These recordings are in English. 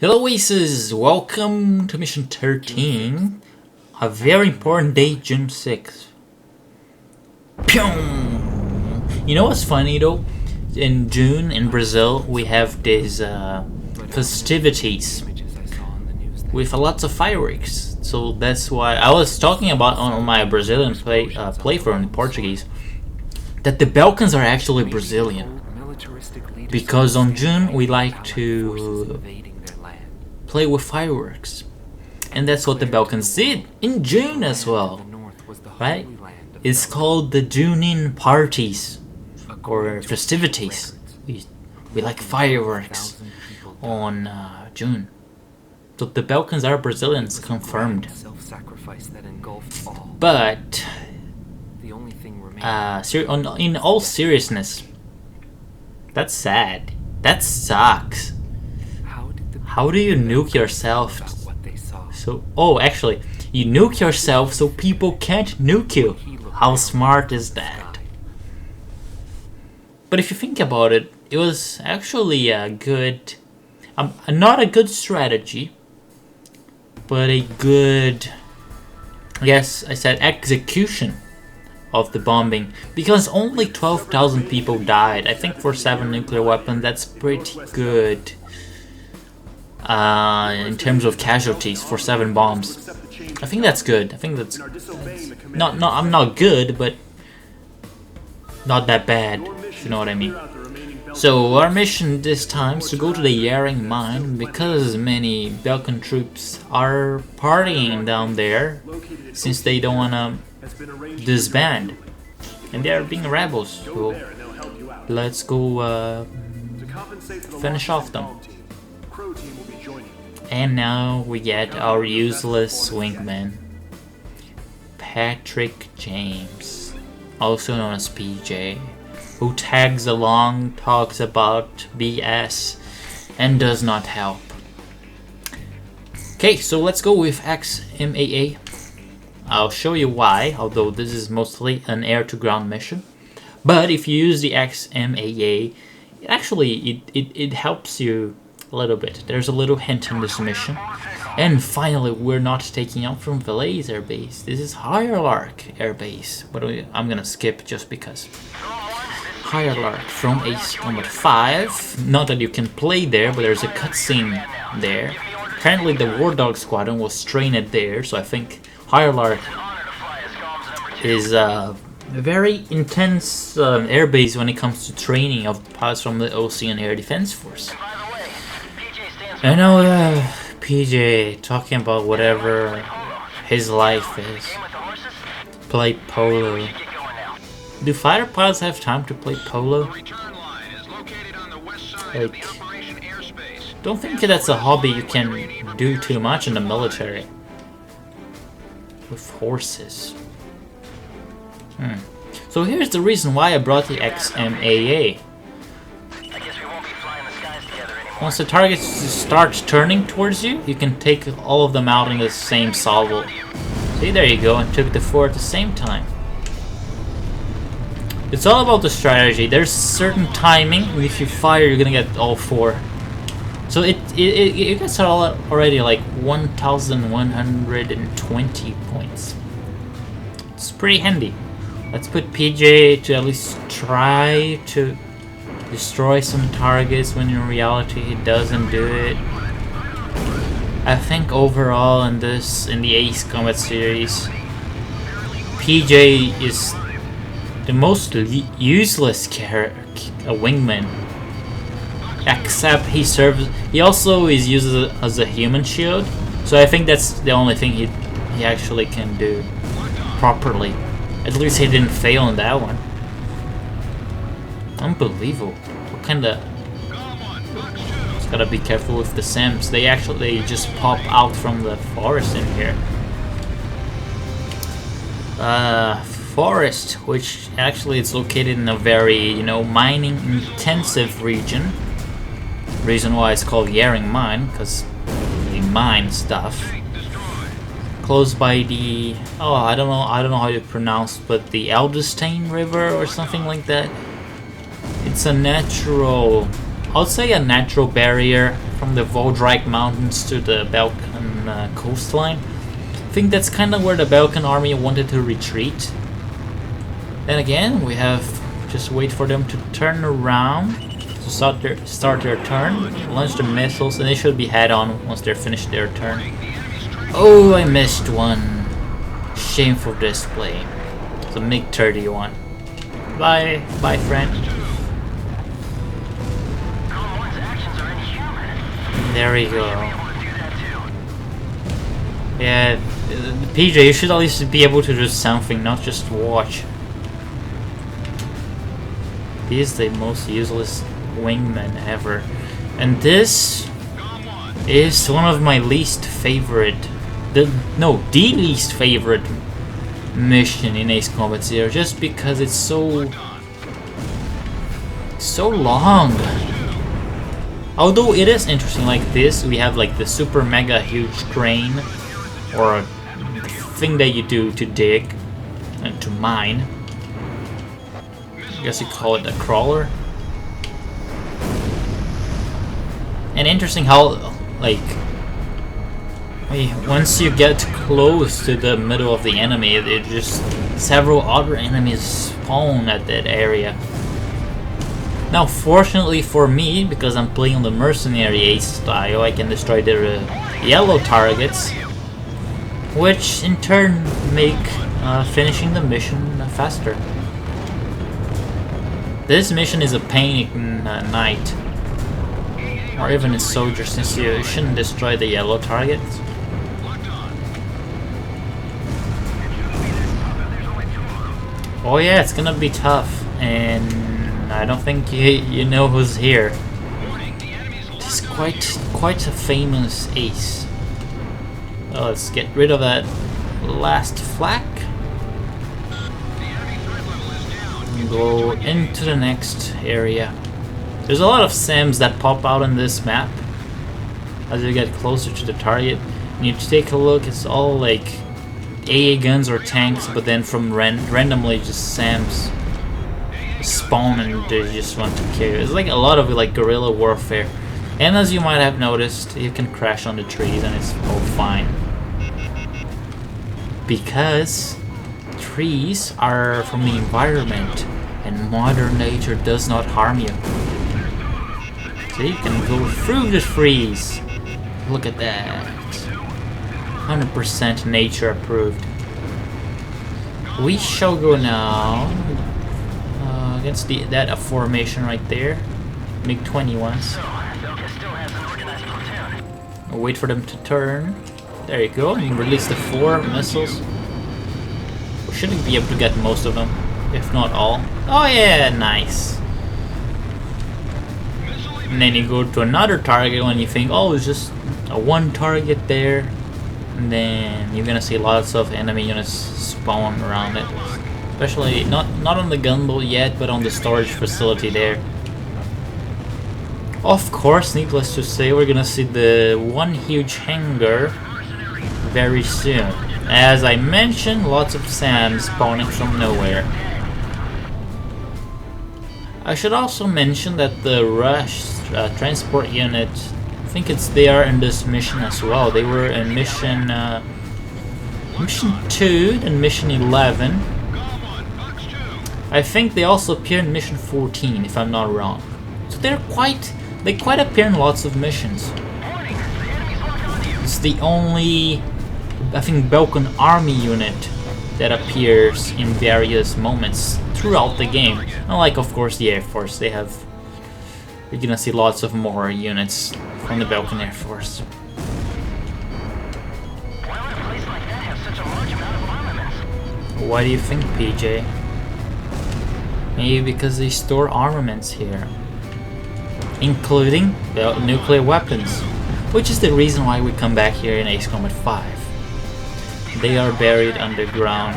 Hello Aces, welcome to mission 13. A very important day, June 6th. Pyong! You know what's funny though? In June in Brazil we have these festivities with lots of fireworks. So that's why I was talking about on my Brazilian playthrough in Portuguese that the Balkans are actually Brazilian. Because on June we like to play with fireworks, and that's what the Balkans did in June as well, right? It's called the Junine parties or festivities. We like fireworks on June. So the Balkans are Brazilians, confirmed. But in all seriousness, that's sad. That sucks. How do you nuke yourself? Actually, you nuke yourself so people can't nuke you. How smart is that? But if you think about it, it was actually a good, not a good strategy, but a good, yes, I said execution of the bombing, because only 12,000 people died. I think for 7 nuclear weapons, that's pretty good. In terms of casualties for 7 bombs, I think that's good. I think that's not I'm not good, but not that bad, if you know what I mean. So our mission this time is to go to the Yaring mine, because many Balkan troops are partying down there since they don't wanna disband, and they are being rebels. So let's go finish off them. And now we get our useless wingman, Patrick James, also known as PJ, who tags along, talks about BS, and does not help. Okay, so let's go with XMAA. I'll show you why, although this is mostly an air-to-ground mission. But if you use the XMAA, it helps you a little bit. There's a little hint in this mission. And finally, we're not taking out from Valais Air Base. This is Higher Air Base, but I'm gonna skip just because. Higher from Ace Combat 5. Not that you can play there, but there's a cutscene there. Apparently the War Dog Squadron was trained there, so I think Higher is a very intense air base when it comes to training of pilots from the Ocean Air Defense Force. I know PJ talking about whatever his life is. Play polo. Do fighter pilots have time to play polo? Like, don't think that's a hobby you can do too much in the military. With horses. So here's the reason why I brought the XMAA. Once the target starts turning towards you, you can take all of them out in the same salvo. See, there you go, and took the 4 at the same time. It's all about the strategy. There's certain timing. If you fire, you're gonna get all 4. So it gets already like 1,120 points. It's pretty handy. Let's put PJ to at least try to destroy some targets, when in reality he doesn't do it. I think overall in the Ace Combat series, PJ is the most useless wingman. Except he also is used as a human shield, so I think that's the only thing he actually can do properly. At least he didn't fail on that one. Unbelievable. What kind of... Just gotta be careful with the Sims. They just pop out from the forest in here. Forest, which actually is located in a very, mining intensive region. Reason why it's called Yaring Mine, because they mine stuff. Close by the... I don't know how you pronounce, but the Eldestein River or something like that. It's a natural... I'll say a natural barrier from the Voldrike Mountains to the Balkan coastline. I think that's kind of where the Balkan army wanted to retreat. Then again, we have just wait for them to turn around to start their turn, launch the missiles, and they should be head on once they're finished their turn. Oh, I missed one. Shameful display. It's a MiG-31. Bye, bye, friend. There we go. Yeah, PJ, you should at least be able to do something, not just watch. He is the most useless wingman ever. And this is one of my least favorite... the least favorite mission in Ace Combat Zero, just because it's so long. Although it is interesting, like this, we have like the super mega huge crane, or a thing that you do to dig and to mine. I guess you call it a crawler. And interesting how, like, once you get close to the middle of the enemy, it just several other enemies spawn at that area. Now, fortunately for me, because I'm playing on the mercenary ace style, I can destroy the yellow targets, which in turn make finishing the mission faster. This mission is a pain in night, or even in soldier, since you shouldn't destroy the yellow targets. Oh yeah, it's gonna be tough, and I don't think you know who's here. It's quite a famous ace. Well, let's get rid of that last flak and go into the next area. There's a lot of SAMs that pop out on this map as you get closer to the target. And you take a look, it's all like AA guns or tanks, but then from randomly just SAMs spawn and they just want to kill you. It's like a lot of like guerrilla warfare. And as you might have noticed, you can crash on the trees and it's all fine. Because trees are from the environment and Mother Nature does not harm you. So you can go through the trees. Look at that. 100% nature approved. We shall go now against that formation right there. MiG-21s. We'll wait for them to turn. There you go. And release the 4 missiles. We should be able to get most of them, if not all. Oh yeah, nice. And then you go to another target when you think, oh, it's just a one target there. And then you're gonna see lots of enemy units spawn around it. Especially not on the gunboat yet, but on the storage facility there. Of course, needless to say, we're gonna see the one huge hangar very soon. As I mentioned, lots of SAMs spawning from nowhere. I should also mention that the Rush transport unit, I think they are in this mission as well. They were in mission 2 and mission 11. I think they also appear in mission 14, if I'm not wrong. So they quite appear in lots of missions. It's the only, I think, Balkan army unit that appears in various moments throughout the game. Unlike, of course, the Air Force. You're gonna see lots of more units from the Balkan Air Force. Why do you think, PJ? Maybe because they store armaments here, including nuclear weapons, which is the reason why we come back here in Ace Combat 5. They are buried underground.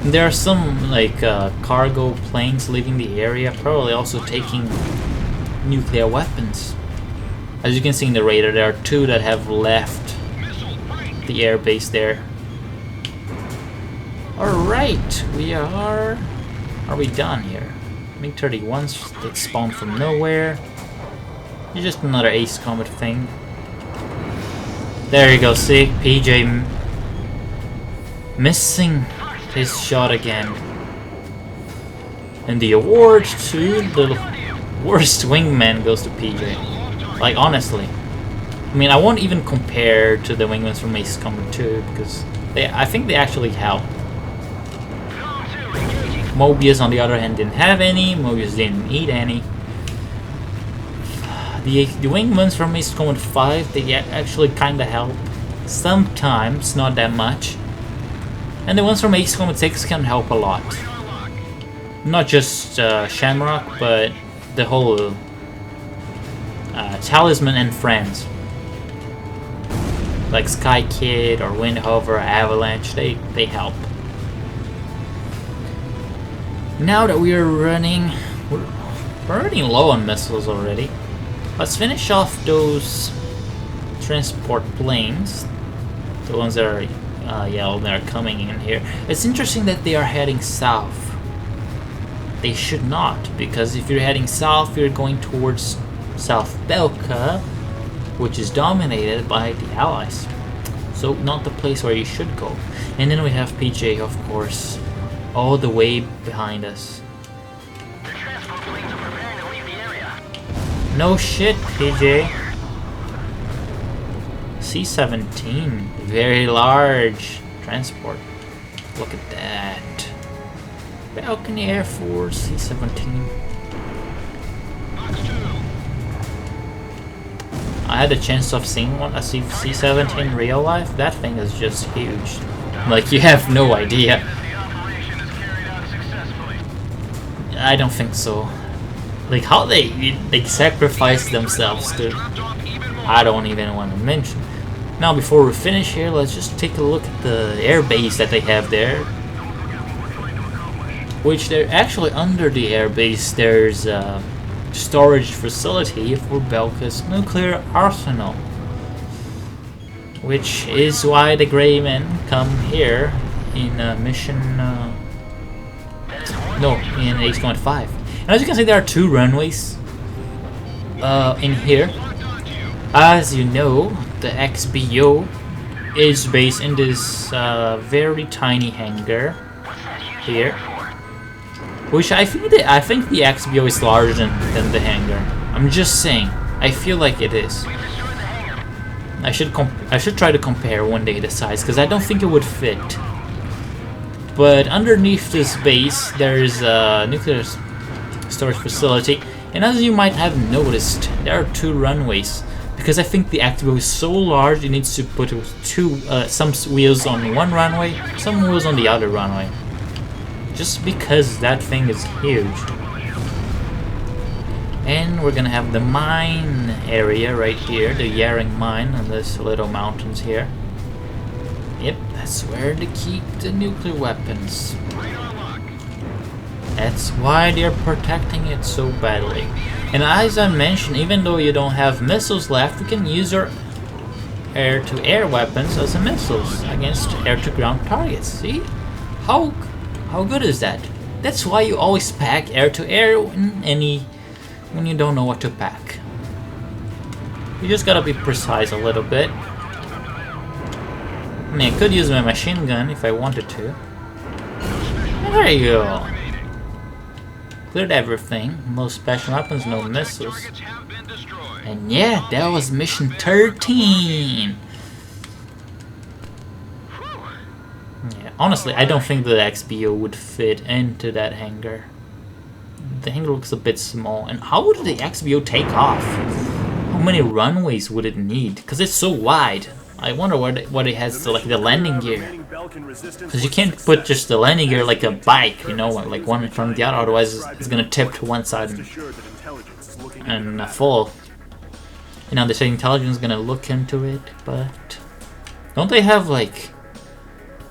And there are some like cargo planes leaving the area, probably also taking nuclear weapons. As you can see in the radar, there are 2 that have left the airbase there. Alright, are we done here? MiG-31s that spawn from nowhere. It's just another Ace Combat thing. There you go, see? PJ missing his shot again. And the award to the worst wingman goes to PJ. Like, honestly. I mean, I won't even compare to the wingmans from Ace Combat 2 because I think they actually help. Mobius, on the other hand, didn't have any. Mobius didn't need any. The wingmans from Ace Combat 5, they actually kinda help. Sometimes, not that much. And the ones from Ace Combat 6 can help a lot. Not just Shamrock, but the whole Talisman and friends. Like Sky Kid or Windhover, Avalanche, they help. Now that we are running, we're running low on missiles already. Let's finish off those transport planes, the ones that are yellow that are coming in here. It's interesting that they are heading south. They should not, because if you're heading south, you're going towards South Belka, which is dominated by the Allies. So not the place where you should go. And then we have PJ, of course, all the way behind us. The transport planes are preparing to leave the area. No shit, PJ. C-17, very large transport. Look at that. Balcony Air Force C-17. I had the chance of seeing one, a C-17 in real life. That thing is just huge. Like, you have no idea. I don't think so. Like, how they sacrifice themselves to... I don't even want to mention. Now, before we finish here, let's just take a look at the air base that they have there. Which they're actually under the air base. There's a storage facility for Belka's nuclear arsenal. Which is why the Grey Men come here in mission... in Ace Combat 5. And as you can see, there are 2 runways in here. As you know, the XBO is based in this very tiny hangar here, which I think the XBO is larger than the hangar. I'm just saying. I feel like it is. I should try to compare one day the size, because I don't think it would fit. But underneath this base, there's a nuclear storage facility, and as you might have noticed, there are 2 runways. Because I think the XBO is so large, it needs to put some wheels on one runway, some wheels on the other runway. Just because that thing is huge. And we're gonna have the mine area right here, the Yaring mine on this little mountains here. Yep, that's where they keep the nuclear weapons. That's why they're protecting it so badly. And as I mentioned, even though you don't have missiles left, you can use your air-to-air weapons as missiles against air-to-ground targets. See? How good is that? That's why you always pack air-to-air when you don't know what to pack. You just gotta be precise a little bit. I mean, I could use my machine gun if I wanted to. There you go. Cleared everything. No special weapons, no missiles. And yeah, that was mission 13. Yeah, honestly, I don't think the XBO would fit into that hangar. The hangar looks a bit small. And how would the XBO take off? How many runways would it need? Because it's so wide. I wonder what it has to, like, the landing gear. Because you can't put just the landing gear like a bike, you know, like one in front of the other, otherwise it's gonna tip to one side and fall. You know, they say intelligence is gonna look into it, but don't they have like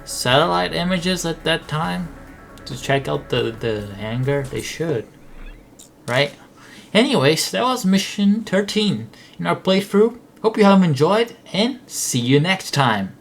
satellite images at that time to check out the hangar? They should, right? Anyways, that was mission 13 in our playthrough. Hope you have enjoyed, and see you next time.